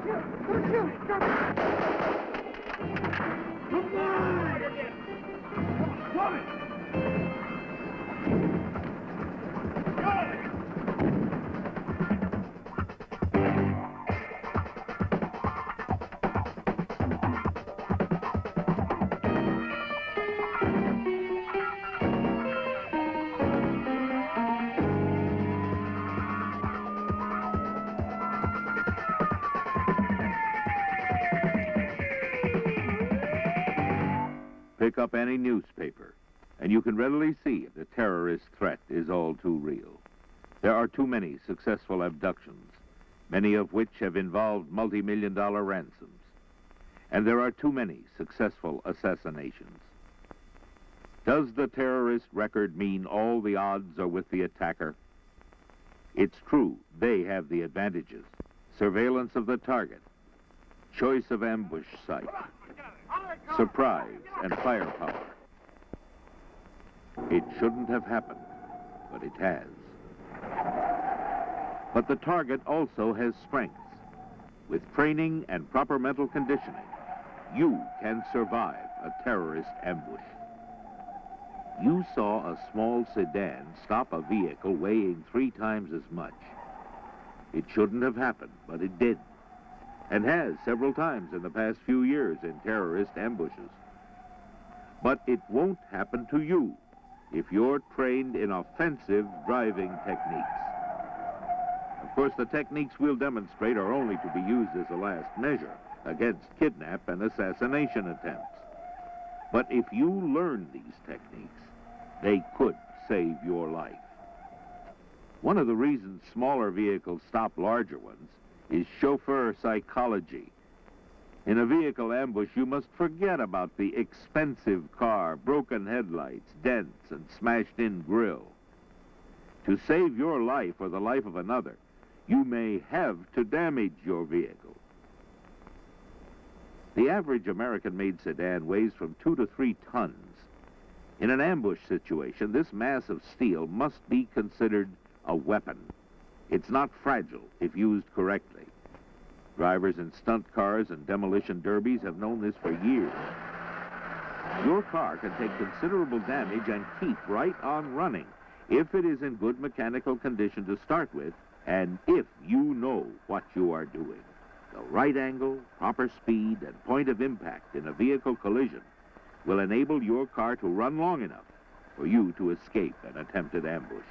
shoot! Don't shoot! Come on! Pick up any newspaper, and you can readily see the terrorist threat is all too real. There are too many successful abductions, many of which have involved multi-million-dollar ransoms. And there are too many successful assassinations. Does the terrorist record mean all the odds are with the attacker? It's true, they have the advantages. Surveillance of the target, choice of ambush site, surprise and firepower. It shouldn't have happened, but it has. But the target also has strengths. With training and proper mental conditioning, you can survive a terrorist ambush. You saw a small sedan stop a vehicle weighing 3 times as much. It shouldn't have happened, but it did, and has several times in the past few years in terrorist ambushes. But it won't happen to you if you're trained in offensive driving techniques. Of course, the techniques we'll demonstrate are only to be used as a last measure against kidnap and assassination attempts. But if you learn these techniques, they could save your life. One of the reasons smaller vehicles stop larger ones is chauffeur psychology. In a vehicle ambush, you must forget about the expensive car, broken headlights, dents, and smashed-in grille. To save your life or the life of another, you may have to damage your vehicle. The average American-made sedan weighs from 2 to 3 tons. In an ambush situation, this mass of steel must be considered a weapon. It's not fragile if used correctly. Drivers in stunt cars and demolition derbies have known this for years. Your car can take considerable damage and keep right on running if it is in good mechanical condition to start with, and if you know what you are doing. The right angle, proper speed, and point of impact in a vehicle collision will enable your car to run long enough for you to escape an attempted ambush.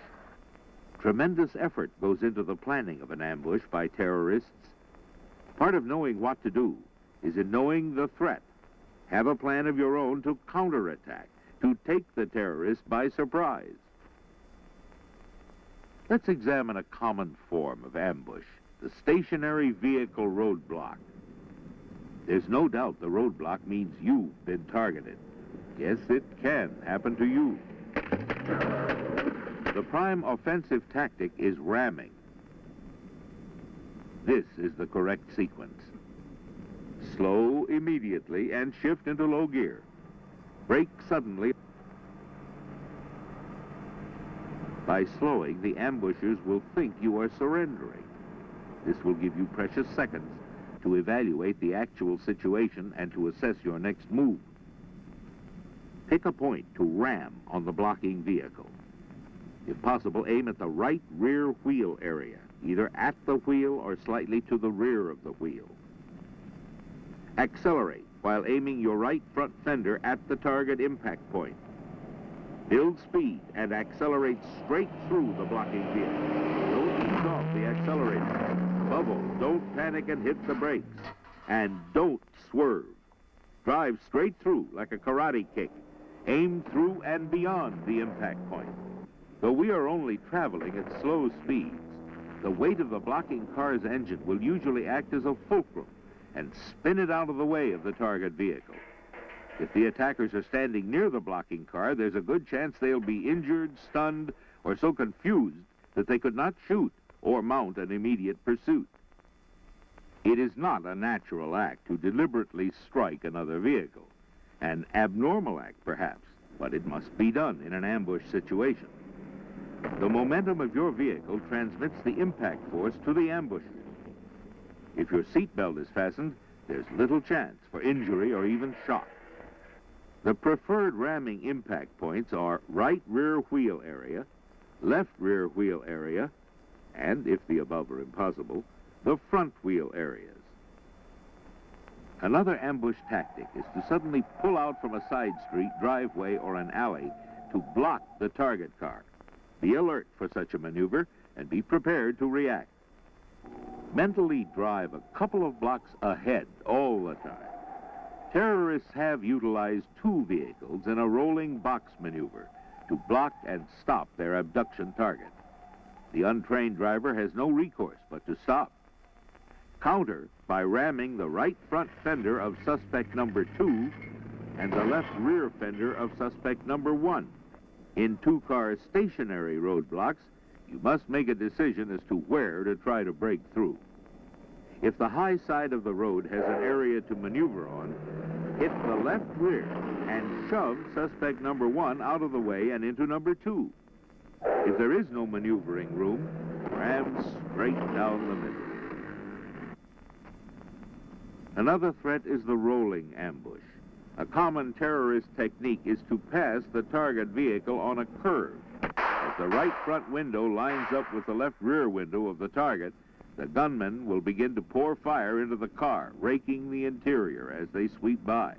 Tremendous effort goes into the planning of an ambush by terrorists. Part of knowing what to do is in knowing the threat. Have a plan of your own to counterattack, to take the terrorist by surprise. Let's examine a common form of ambush, the stationary vehicle roadblock. There's no doubt the roadblock means you've been targeted. Yes, it can happen to you. The prime offensive tactic is ramming. This is the correct sequence. Slow immediately and shift into low gear. Brake suddenly. By slowing, the ambushers will think you are surrendering. This will give you precious seconds to evaluate the actual situation and to assess your next move. Pick a point to ram on the blocking vehicle. If possible, aim at the right rear wheel area, either at the wheel or slightly to the rear of the wheel. Accelerate while aiming your right front fender at the target impact point. Build speed and accelerate straight through the blocking vehicle. Don't ease off the accelerator. Above all, don't panic and hit the brakes. And don't swerve. Drive straight through like a karate kick. Aim through and beyond the impact point. Though we are only traveling at slow speeds, the weight of the blocking car's engine will usually act as a fulcrum and spin it out of the way of the target vehicle. If the attackers are standing near the blocking car, there's a good chance they'll be injured, stunned, or so confused that they could not shoot or mount an immediate pursuit. It is not a natural act to deliberately strike another vehicle. An abnormal act, perhaps, but it must be done in an ambush situation. The momentum of your vehicle transmits the impact force to the ambushers. If your seatbelt is fastened, there's little chance for injury or even shock. The preferred ramming impact points are right rear wheel area, left rear wheel area, and, if the above are impossible, the front wheel areas. Another ambush tactic is to suddenly pull out from a side street, driveway, or an alley to block the target car. Be alert for such a maneuver and be prepared to react. Mentally drive a couple of blocks ahead all the time. Terrorists have utilized two vehicles in a rolling box maneuver to block and stop their abduction target. The untrained driver has no recourse but to stop. Counter by ramming the right front fender of suspect number 2 and the left rear fender of suspect number 1. In two-car stationary roadblocks, you must make a decision as to where to try to break through. If the high side of the road has an area to maneuver on, hit the left rear and shove suspect number 1 out of the way and into number 2. If there is no maneuvering room, ram straight down the middle. Another threat is the rolling ambush. A common terrorist technique is to pass the target vehicle on a curve. As the right front window lines up with the left rear window of the target, the gunman will begin to pour fire into the car, raking the interior as they sweep by.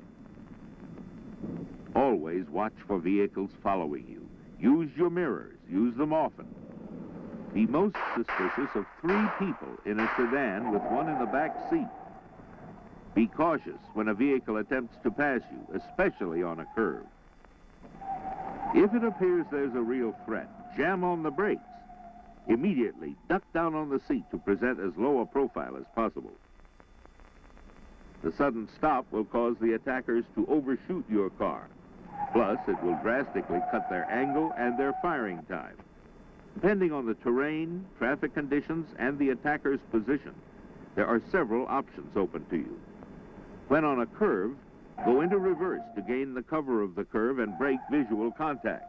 Always watch for vehicles following you. Use your mirrors. Use them often. Be most suspicious of 3 people in a sedan with one in the back seat. Be cautious when a vehicle attempts to pass you, especially on a curve. If it appears there's a real threat, jam on the brakes. Immediately duck down on the seat to present as low a profile as possible. The sudden stop will cause the attackers to overshoot your car. Plus, it will drastically cut their angle and their firing time. Depending on the terrain, traffic conditions, and the attacker's position, there are several options open to you. When on a curve, go into reverse to gain the cover of the curve and break visual contact.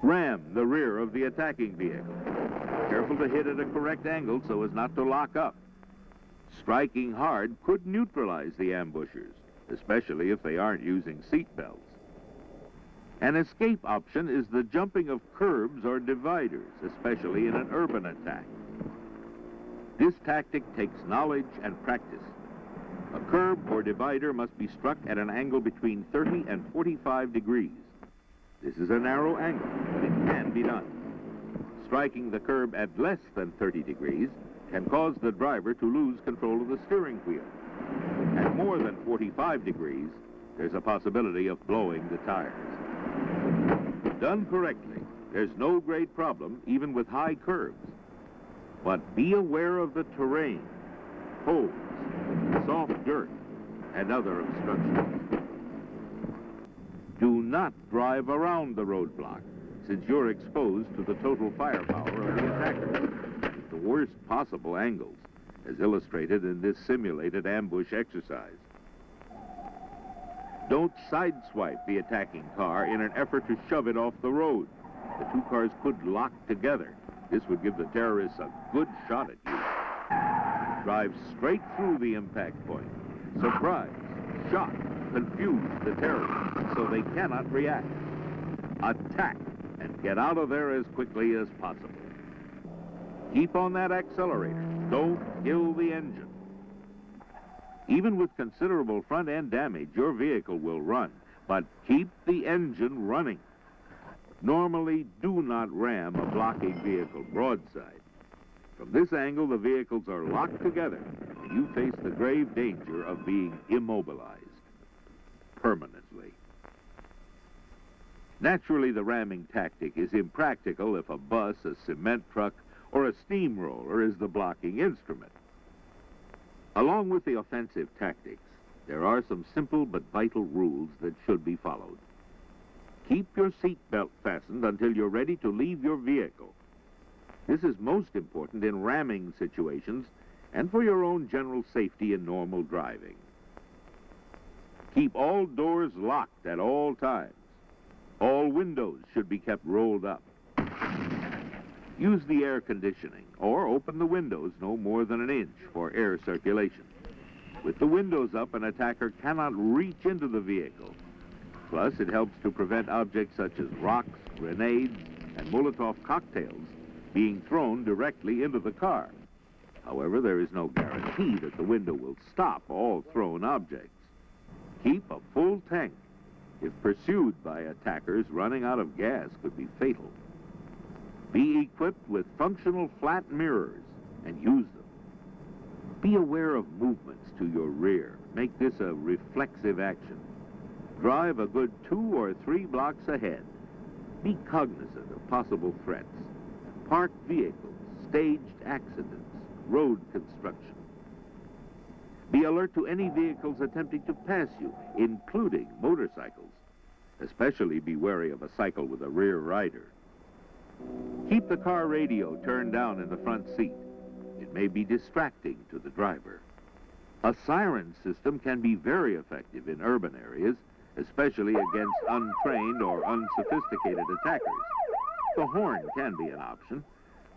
Ram the rear of the attacking vehicle. Careful to hit at a correct angle so as not to lock up. Striking hard could neutralize the ambushers, especially if they aren't using seat belts. An escape option is the jumping of curbs or dividers, especially in an urban attack. This tactic takes knowledge and practice. A curb or divider must be struck at an angle between 30 and 45 degrees. This is a narrow angle, but it can be done. Striking the curb at less than 30 degrees can cause the driver to lose control of the steering wheel. At more than 45 degrees, there's a possibility of blowing the tires. Done correctly, there's no great problem, even with high curves. But be aware of the terrain, holes, soft dirt, and other obstructions. Do not drive around the roadblock, since you're exposed to the total firepower of the attacker at the worst possible angles, as illustrated in this simulated ambush exercise. Don't sideswipe the attacking car in an effort to shove it off the road. The two cars could lock together. This would give the terrorists a good shot at you. Drive straight through the impact point. Surprise, shock, confuse the terrorists so they cannot react. Attack and get out of there as quickly as possible. Keep on that accelerator. Don't kill the engine. Even with considerable front-end damage, your vehicle will run, but keep the engine running. Normally, do not ram a blocking vehicle broadside. From this angle, the vehicles are locked together, and you face the grave danger of being immobilized permanently. Naturally, the ramming tactic is impractical if a bus, a cement truck, or a steamroller is the blocking instrument. Along with the offensive tactics, there are some simple but vital rules that should be followed. Keep your seatbelt fastened until you're ready to leave your vehicle. This is most important in ramming situations and for your own general safety in normal driving. Keep all doors locked at all times. All windows should be kept rolled up. Use the air conditioning or open the windows no more than an inch for air circulation. With the windows up, an attacker cannot reach into the vehicle. Plus, it helps to prevent objects such as rocks, grenades, and Molotov cocktails being thrown directly into the car. However, there is no guarantee that the window will stop all thrown objects. Keep a full tank. If pursued by attackers, running out of gas could be fatal. Be equipped with functional flat mirrors and use them. Be aware of movements to your rear. Make this a reflexive action. Drive a good 2 or 3 blocks ahead. Be cognizant of possible threats. Parked vehicles, staged accidents, road construction. Be alert to any vehicles attempting to pass you, including motorcycles. Especially be wary of a cycle with a rear rider. Keep the car radio turned down in the front seat. It may be distracting to the driver. A siren system can be very effective in urban areas, especially against untrained or unsophisticated attackers. The horn can be an option,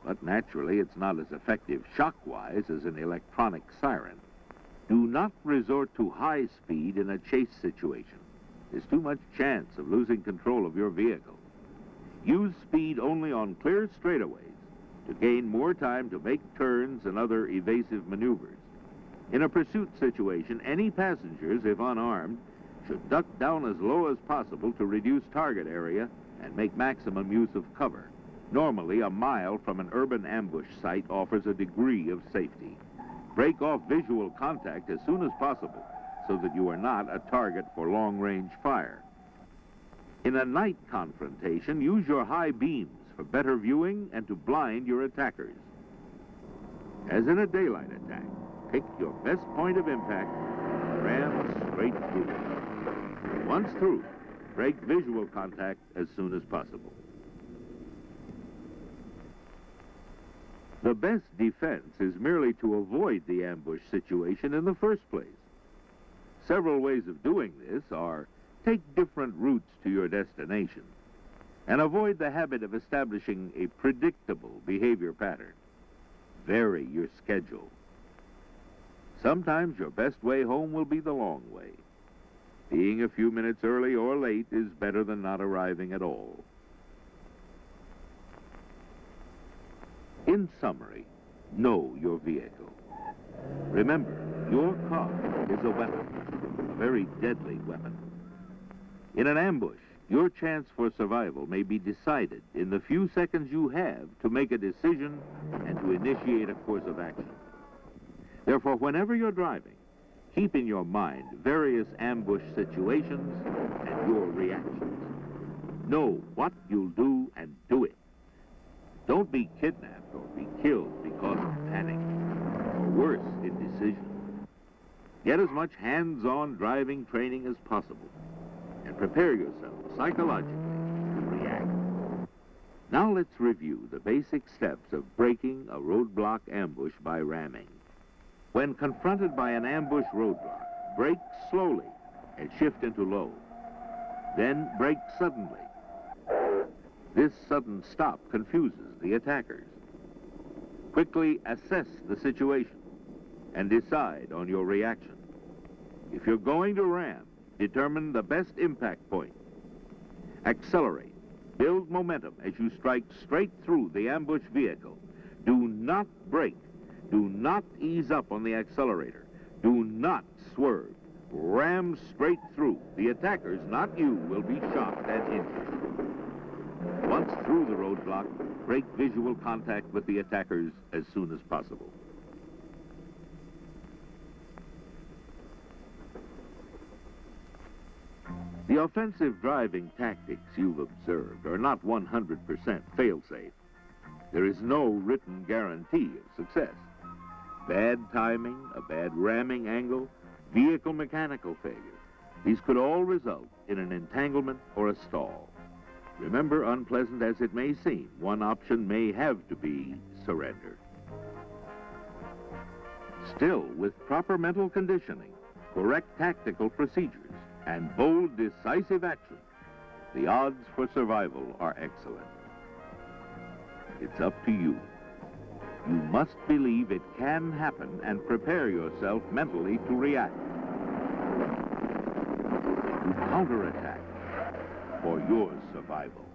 but naturally it's not as effective shock-wise as an electronic siren. Do not resort to high speed in a chase situation. There's too much chance of losing control of your vehicle. Use speed only on clear straightaways to gain more time to make turns and other evasive maneuvers. In a pursuit situation, any passengers, if unarmed, should duck down as low as possible to reduce target area and make maximum use of cover. Normally, a mile from an urban ambush site offers a degree of safety. Break off visual contact as soon as possible so that you are not a target for long-range fire. In a night confrontation, use your high beams for better viewing and to blind your attackers. As in a daylight attack, pick your best point of impact and ram straight through it. Once through, break visual contact as soon as possible. The best defense is merely to avoid the ambush situation in the first place. Several ways of doing this are: take different routes to your destination and avoid the habit of establishing a predictable behavior pattern. Vary your schedule. Sometimes your best way home will be the long way. Being a few minutes early or late is better than not arriving at all. In summary, know your vehicle. Remember, your car is a weapon, a very deadly weapon. In an ambush, your chance for survival may be decided in the few seconds you have to make a decision and to initiate a course of action. Therefore, whenever you're driving, keep in your mind various ambush situations and your reactions. Know what you'll do and do it. Don't be kidnapped or be killed because of panic, or worse, indecision. Get as much hands-on driving training as possible, and prepare yourself psychologically to react. Now let's review the basic steps of breaking a roadblock ambush by ramming. When confronted by an ambush roadblock, brake slowly and shift into low. Then brake suddenly. This sudden stop confuses the attackers. Quickly assess the situation and decide on your reaction. If you're going to ram, determine the best impact point. Accelerate. Build momentum as you strike straight through the ambush vehicle. Do not brake. Do not ease up on the accelerator. Do not swerve. Ram straight through. The attackers, not you, will be shot and injured. Once through the roadblock, break visual contact with the attackers as soon as possible. The offensive driving tactics you've observed are not 100% fail-safe. There is no written guarantee of success. Bad timing, a bad ramming angle, vehicle mechanical failure. These could all result in an entanglement or a stall. Remember, unpleasant as it may seem, one option may have to be surrender. Still, with proper mental conditioning, correct tactical procedures, and bold, decisive action, the odds for survival are excellent. It's up to you. You must believe it can happen and prepare yourself mentally to react. To counterattack for your survival.